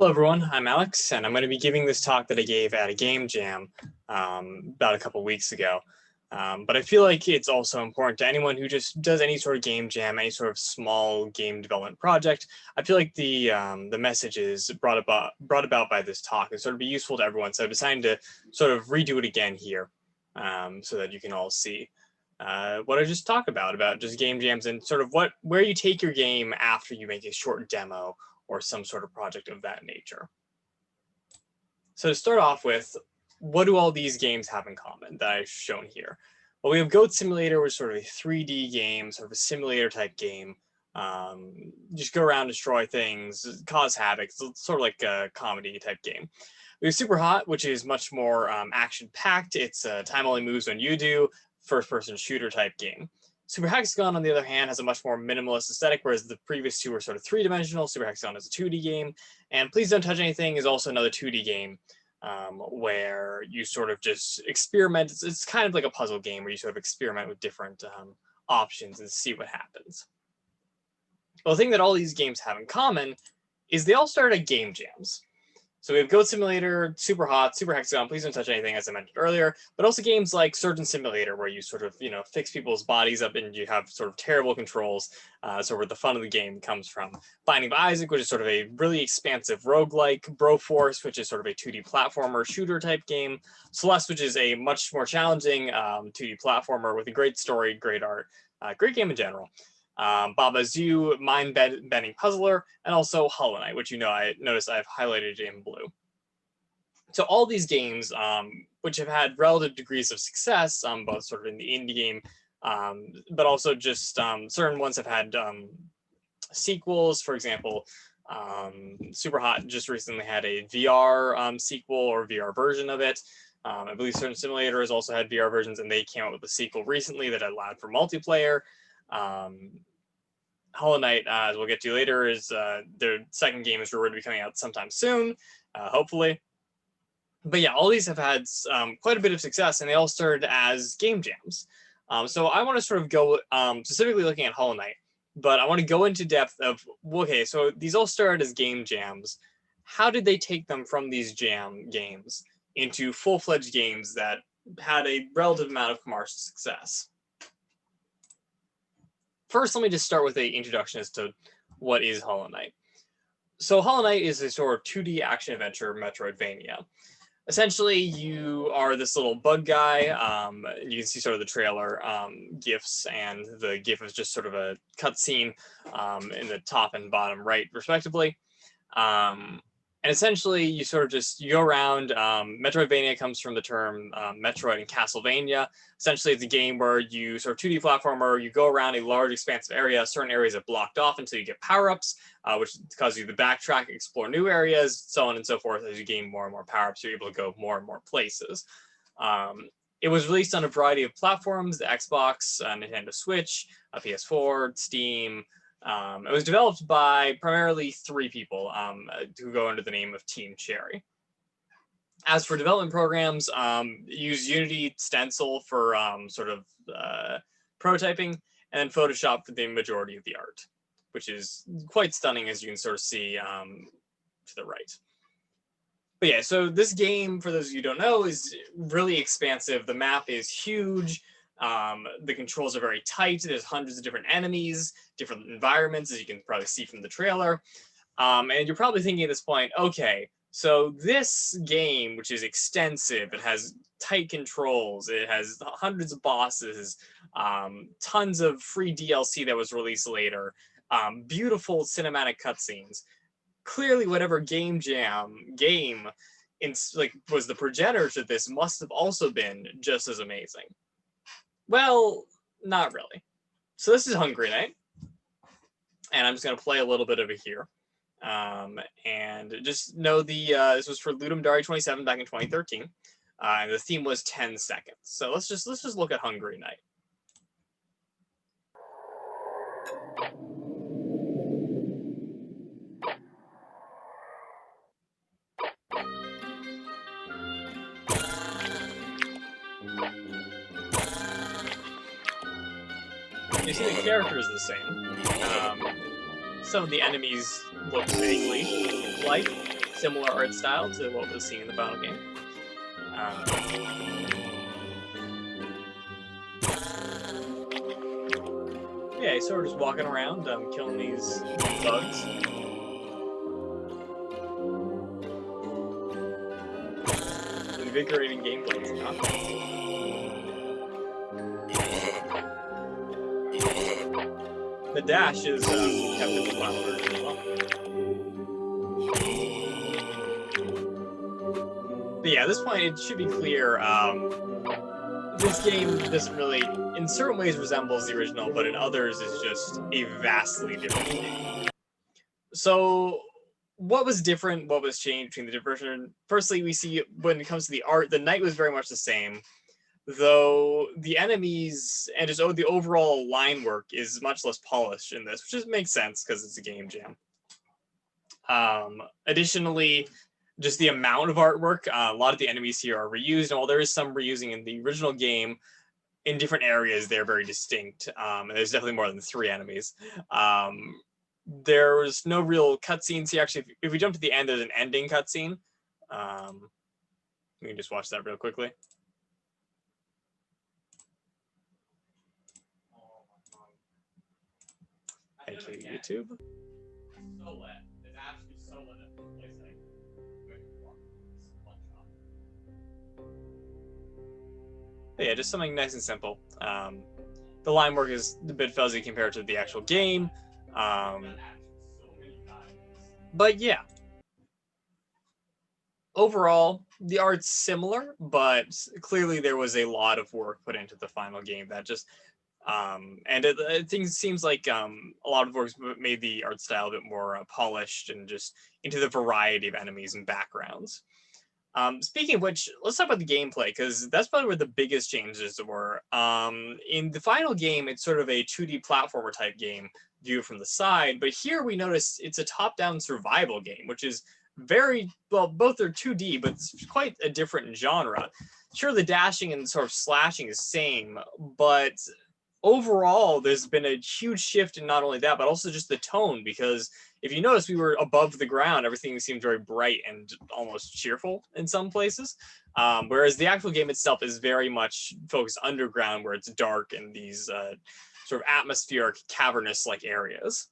Hello everyone, I'm Alex, and I'm going to be giving this talk that I gave at a game jam about a couple weeks ago. But I feel like it's also important to anyone who just does any sort of game jam, any sort of small game development project. I feel like the message is brought about by this talk and sort of be useful to everyone. So I decided to sort of redo it again here so that you can all see what I just talked about just game jams and sort of where you take your game after you make a short demo or some sort of project of that nature. So to start off with, what do all these games have in common that I've shown here? Well, we have Goat Simulator, which is sort of a 3D game, sort of a simulator type game. Just go around, destroy things, cause havoc. It's sort of like a comedy type game. We have Super Hot, which is much more action-packed. It's time only moves when you do, first-person shooter type game. Super Hexagon, on the other hand, has a much more minimalist aesthetic, whereas the previous two were sort of three-dimensional. Super Hexagon is a 2D game. And Please Don't Touch Anything is also another 2D game where you sort of just experiment. It's kind of like a puzzle game where you sort of experiment with different options and see what happens. Well, the thing that all these games have in common is they all started at game jams. So we have Goat Simulator, Super Hot, Super Hexagon, Please Don't Touch Anything, as I mentioned earlier, but also games like Surgeon Simulator, where you sort of, fix people's bodies up and you have sort of terrible controls, so where the fun of the game comes from. Binding of Isaac, which is sort of a really expansive roguelike, Broforce, which is sort of a 2D platformer shooter type game, Celeste, which is a much more challenging 2D platformer with a great story, great art, great game in general. Baba Zoo, mind-bending puzzler, and also Hollow Knight, which I noticed I've highlighted in blue. So all these games, which have had relative degrees of success, both sort of in the indie game, but also just certain ones have had sequels. For example, Super Hot just recently had a VR sequel or VR version of it. I believe Surgeon Simulator has also had VR versions, and they came out with a sequel recently that allowed for multiplayer. Hollow Knight, as we'll get to later, is their second game is rumored to be coming out sometime soon, hopefully. But yeah, all these have had quite a bit of success, and they all started as game jams. So I want to sort of go specifically looking at Hollow Knight, but I want to go into depth of, okay, so these all started as game jams. How did they take them from these jam games into full-fledged games that had a relative amount of commercial success? First, let me just start with an introduction as to what is Hollow Knight. So Hollow Knight is a sort of 2D action-adventure Metroidvania. Essentially, you are this little bug guy. You can see sort of the trailer GIFs, and the GIF is just sort of a cutscene in the top and bottom right, respectively. And essentially, you go around. Metroidvania comes from the term Metroid and Castlevania. Essentially, it's a game where you sort of 2D platformer, you go around a large expansive area, certain areas are blocked off until you get power-ups, which cause you to backtrack, explore new areas, so on and so forth. As you gain more and more power-ups, you're able to go more and more places. It was released on a variety of platforms, the Xbox, Nintendo Switch, PS4, Steam. It was developed by primarily 3 people who go under the name of Team Cherry. As for development programs, use Unity Stencil for sort of prototyping, and then Photoshop for the majority of the art, which is quite stunning, as you can sort of see to the right. But yeah, so this game, for those of you who don't know, is really expansive. The map is huge. The controls are very tight. There's hundreds of different enemies, different environments, as you can probably see from the trailer. And you're probably thinking at this point, okay, so this game, which is extensive, it has tight controls, it has hundreds of bosses, tons of free DLC that was released later, beautiful cinematic cutscenes. Clearly, whatever game jam game was the progenitor to this must have also been just as amazing. Well, not really. So this is Hungry Night, and I'm just going to play a little bit of it here. And just know this was for Ludum Dare 27 back in 2013, and the theme was 10 seconds. So let's just look at Hungry Night. You see the character is the same. Some of the enemies look vaguely like similar art style to what was seen in the final game. Yeah, he's sort of just walking around, killing these bugs. Invigorating gameplay, is it not? The dash is kept in the final version as well. But yeah, at this point, it should be clear. This game doesn't really, in certain ways, resembles the original, but in others is just a vastly different game. So, what was different? What was changed between the different versions? Firstly, we see when it comes to the art, the knight was very much the same, though the enemies and just the overall line work is much less polished in this, which just makes sense because it's a game jam. Additionally, just the amount of artwork, a lot of the enemies here are reused, and while there is some reusing in the original game, in different areas, they're very distinct. And there's definitely more than 3 enemies. There's no real cutscenes here. Actually, if we jump to the end, there's an ending cutscene. We can just watch that real quickly. Thank you, YouTube. But yeah, just something nice and simple. The line work is a bit fuzzy compared to the actual game. But yeah. Overall, the art's similar, but clearly there was a lot of work put into the final game that just and it seems like a lot of works made the art style a bit more polished and just into the variety of enemies and backgrounds. Speaking of which, let's talk about the gameplay, because that's probably where the biggest changes were. In the final game, it's sort of a 2D platformer type game, viewed from the side, but here we notice it's a top-down survival game, which is very, well, both are 2D, but it's quite a different genre. Sure, the dashing and sort of slashing is same, but overall, there's been a huge shift in not only that, but also just the tone, because if you notice, we were above the ground. Everything seemed very bright and almost cheerful in some places, whereas the actual game itself is very much focused underground, where it's dark in these sort of atmospheric, cavernous-like areas.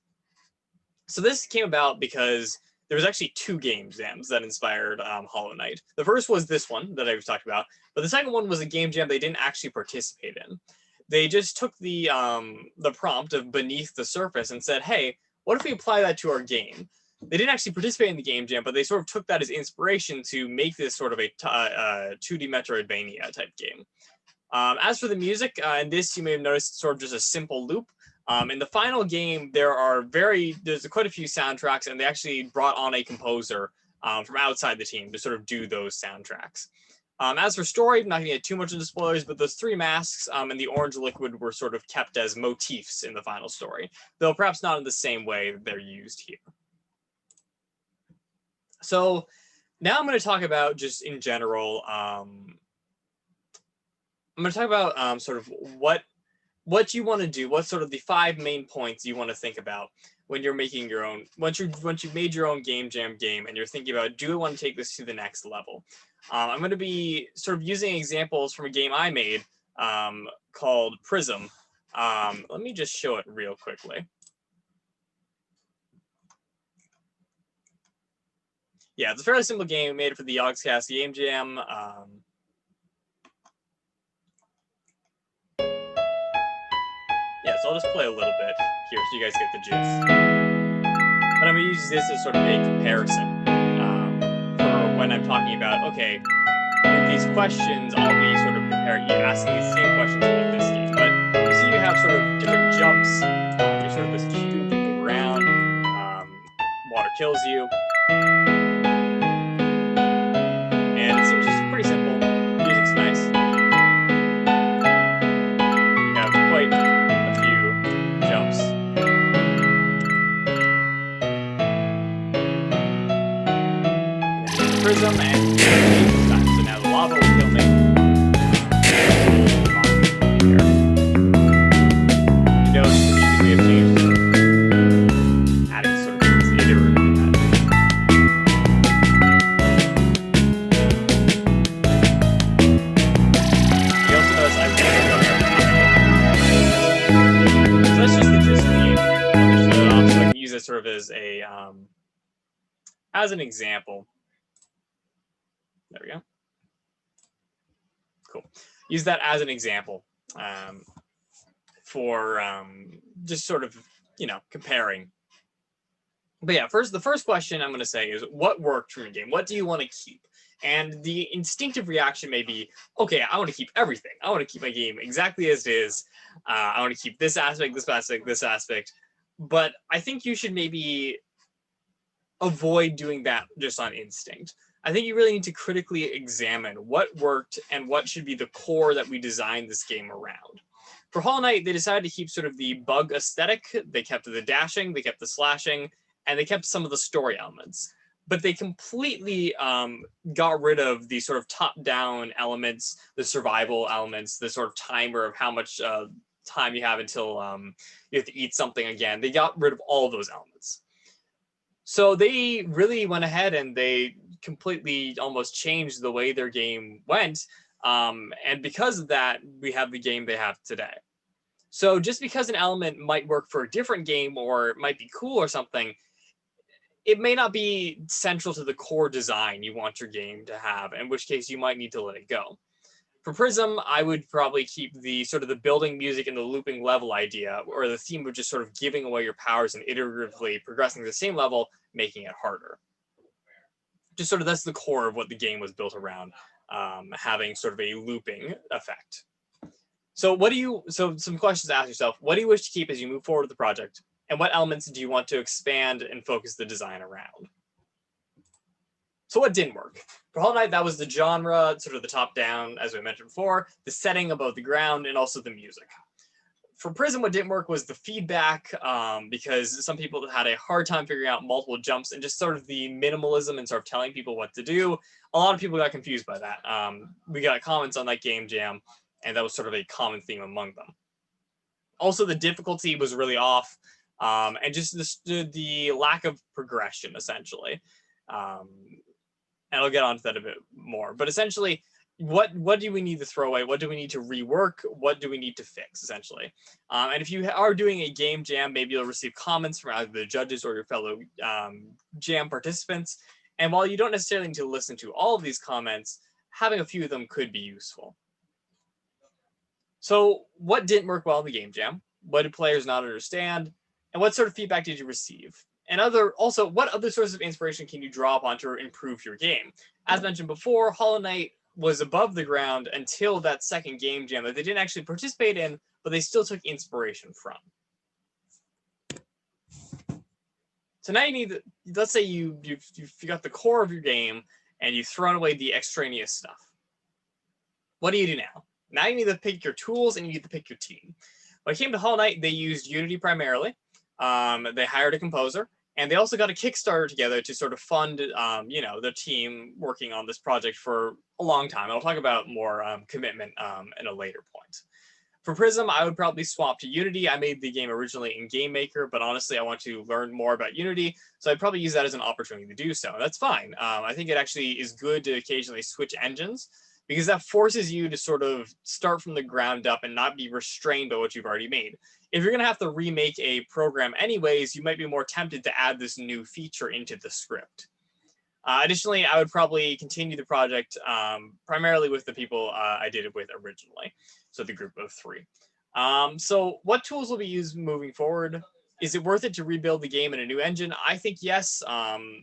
So this came about because there was actually 2 game jams that inspired Hollow Knight. The first was this one that I've talked about, but the second one was a game jam they didn't actually participate in. They just took the prompt of Beneath the Surface and said, hey, what if we apply that to our game? They didn't actually participate in the game jam, but they sort of took that as inspiration to make this sort of a 2D Metroidvania type game. As for the music, in this you may have noticed sort of just a simple loop. In the final game, there's quite a few soundtracks, and they actually brought on a composer from outside the team to sort of do those soundtracks. As for story, I'm not going to get too much into spoilers, but those 3 masks and the orange liquid were sort of kept as motifs in the final story, though perhaps not in the same way they're used here. So now I'm going to talk about just in general, I'm going to talk about sort of what you want to do, what's sort of the 5 main points you want to think about when you're making your own, once you've made your own game jam game and you're thinking about, do I want to take this to the next level? I'm going to be sort of using examples from a game I made called Prism. Let me just show it real quickly. Yeah, it's a fairly simple game. We made it for the Yogscast Game Jam. Yeah, so I'll just play a little bit here so you guys get the gist. But I'm going to use this as sort of a comparison for when I'm talking about, okay, with these questions, I'll be sort of asking these same questions about this game. But you see you have sort of different jumps. You're sort of this cube moving around. Water kills you. And it seems just pretty simple. Music's nice. You have quite a few jumps. And then Prism and time. So now the lava will kill me. You notice the music may have changed. Adding sort of this iterative as an example, there we go. Cool. Use that as an example for just sort of, comparing. But yeah, the first question I'm going to say is, what worked from your game? What do you want to keep? And the instinctive reaction may be, okay, I want to keep everything. I want to keep my game exactly as it is. I want to keep this aspect, this aspect, this aspect. But I think you should maybe avoid doing that just on instinct. I think you really need to critically examine what worked and what should be the core that we designed this game around. For Hollow Knight, they decided to keep sort of the bug aesthetic. They kept the dashing, they kept the slashing, and they kept some of the story elements. But they completely got rid of the sort of top-down elements, the survival elements, the sort of timer of how much time you have until you have to eat something again. They got rid of all of those elements. So they really went ahead and they completely almost changed the way their game went. And because of that, we have the game they have today. So just because an element might work for a different game or it might be cool or something, it may not be central to the core design you want your game to have, in which case you might need to let it go. For Prism, I would probably keep the sort of the building music and the looping level idea, or the theme of just sort of giving away your powers and iteratively progressing the same level, making it harder. Just sort of that's the core of what the game was built around, having sort of a looping effect. So some questions to ask yourself. What do you wish to keep as you move forward with the project? And what elements do you want to expand and focus the design around? So what didn't work? For Hollow Knight, that was the genre, sort of the top-down, as we mentioned before, the setting above the ground, and also the music. For Prism, what didn't work was the feedback, because some people had a hard time figuring out multiple jumps and just sort of the minimalism and sort of telling people what to do. A lot of people got confused by that. We got comments on that game jam, and that was sort of a common theme among them. Also, the difficulty was really off, and just the lack of progression, essentially. And I'll get onto that a bit more. But essentially, what do we need to throw away? What do we need to rework? What do we need to fix, essentially? And if you are doing a game jam, maybe you'll receive comments from either the judges or your fellow jam participants. And while you don't necessarily need to listen to all of these comments, having a few of them could be useful. So what didn't work well in the game jam? What did players not understand? And what sort of feedback did you receive? And also, what other sources of inspiration can you draw upon to improve your game? As mentioned before, Hollow Knight was above the ground until that second game jam that they didn't actually participate in, but they still took inspiration from. So now you need, let's say you've got the core of your game and you've thrown away the extraneous stuff. What do you do now? Now you need to pick your tools and you need to pick your team. When it came to Hollow Knight, they used Unity primarily. They hired a composer, and they also got a Kickstarter together to sort of fund, the team working on this project for a long time. I'll talk about more commitment in a later point. For Prism, I would probably swap to Unity. I made the game originally in Game Maker, but honestly, I want to learn more about Unity, so I'd probably use that as an opportunity to do so. That's fine. I think it actually is good to occasionally switch engines, because that forces you to sort of start from the ground up and not be restrained by what you've already made. If you're going to have to remake a program anyways, you might be more tempted to add this new feature into the script. Additionally, I would probably continue the project primarily with the people I did it with originally, so the group of 3. So what tools will be used moving forward? Is it worth it to rebuild the game in a new engine? I think yes,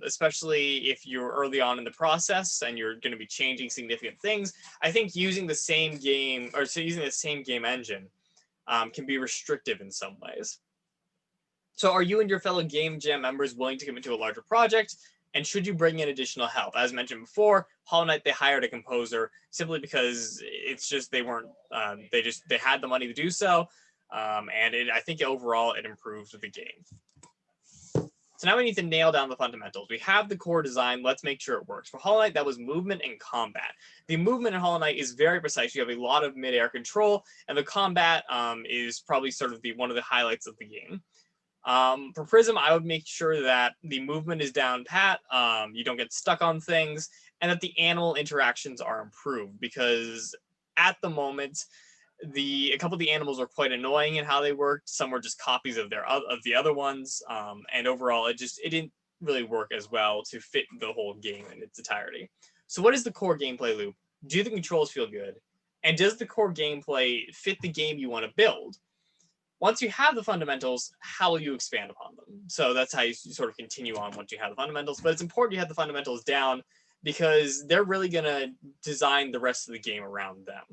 especially if you're early on in the process and you're going to be changing significant things. I think using the same game engine can be restrictive in some ways. So are you and your fellow Game Jam members willing to commit to a larger project? And should you bring in additional help? As mentioned before, Hollow Knight, they hired a composer simply because it's just they weren't, they had the money to do so. And I think overall it improved the game. So now we need to nail down the fundamentals. We have the core design. Let's make sure it works. For Hollow Knight, that was movement and combat. The movement in Hollow Knight is very precise. You have a lot of mid-air control, and the combat is probably sort of one of the highlights of the game. For Prism, I would make sure that the movement is down pat, you don't get stuck on things, and that the animal interactions are improved, because at the moment, a couple of the animals were quite annoying in how they worked. Some were just copies of the other ones, and overall, it really work as well to fit the whole game in its entirety. So what is the core gameplay loop? Do the controls feel good? And does the core gameplay fit the game you want to build? Once you have the fundamentals, how will you expand upon them? So that's how you sort of continue on once you have the fundamentals. But it's important you have the fundamentals down because they're really going to design the rest of the game around them.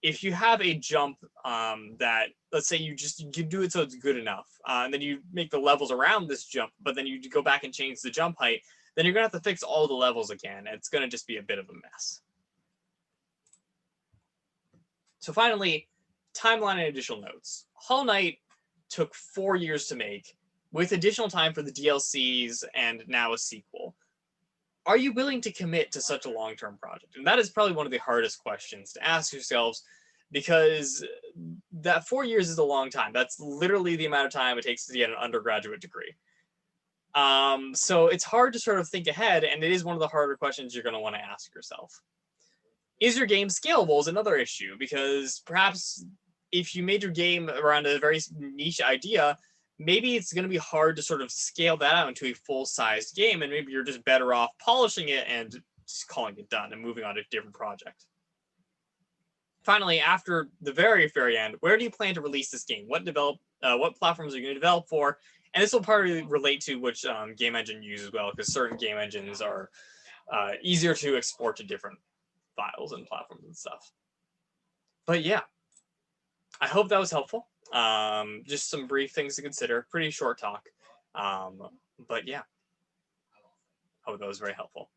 If you have a jump that, let's say you do it so it's good enough, and then you make the levels around this jump, but then you go back and change the jump height, then you're going to have to fix all the levels again. And it's going to just be a bit of a mess. So finally, timeline and additional notes. Hollow Knight took 4 years to make, with additional time for the DLCs and now a sequel. Are you willing to commit to such a long-term project? And that is probably one of the hardest questions to ask yourselves, because that 4 years is a long time. That's literally the amount of time it takes to get an undergraduate degree. So it's hard to sort of think ahead, and it is one of the harder questions you're going to want to ask yourself. Is your game scalable is another issue, because perhaps if you made your game around a very niche idea, maybe it's going to be hard to sort of scale that out into a full-sized game, and maybe you're just better off polishing it and just calling it done and moving on to a different project. Finally, after the very, very end, where do you plan to release this game? What platforms are you going to develop for? And this will probably relate to which game engine you use as well, because certain game engines are easier to export to different files and platforms and stuff. But yeah, I hope that was helpful. Just some brief things to consider. Pretty short talk. But yeah, hope that was very helpful.